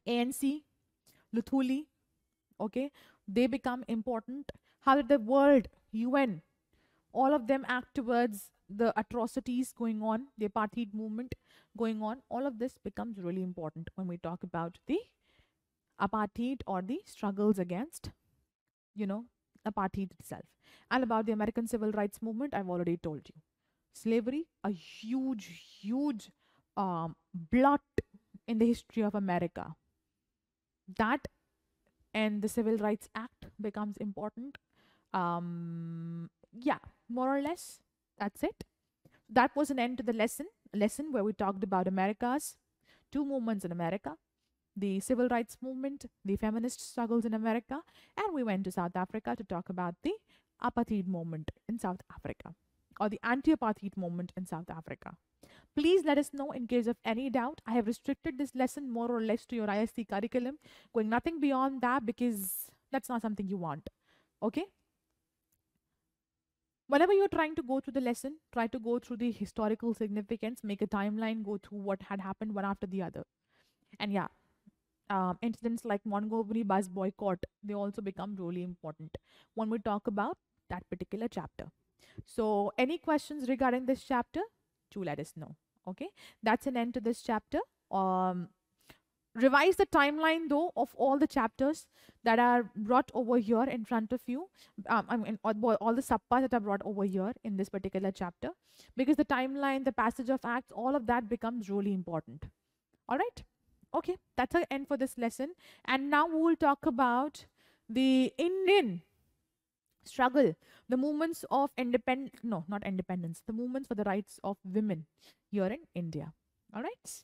ANC, Luthuli, okay, they become important. How did the world, UN, all of them act towards the atrocities going on, the apartheid movement going on? All of this becomes really important when we talk about the apartheid or the struggles against, you know, apartheid itself. And about the American civil rights movement, I've already told you. Slavery, a huge, huge blot in the history of America. That and the Civil Rights Act becomes important. Yeah, more or less, that's it. That was an end to the lesson where we talked about America's two movements in America, the civil rights movement, the feminist struggles in America, and we went to South Africa to talk about the apartheid movement in South Africa, or the anti-apartheid movement in South Africa. Please let us know in case of any doubt. I have restricted this lesson more or less to your ISC curriculum, going nothing beyond that because that's not something you want. Okay? Whenever you're trying to go through the lesson, try to go through the historical significance, make a timeline, go through what had happened one after the other. And yeah, incidents like Montgomery bus boycott, they also become really important when we talk about that particular chapter. So, any questions regarding this chapter? Do let us know. Okay, that's an end to this chapter. Revise the timeline though of all the chapters that are brought over here in front of you. I mean, all the subparts that are brought over here in this particular chapter, because the timeline, the passage of acts, all of that becomes really important. All right. Okay, that's the end for this lesson. And now we will talk about the Indian struggle, the movements of independence, no, not independence, the movements for the rights of women here in India. All right.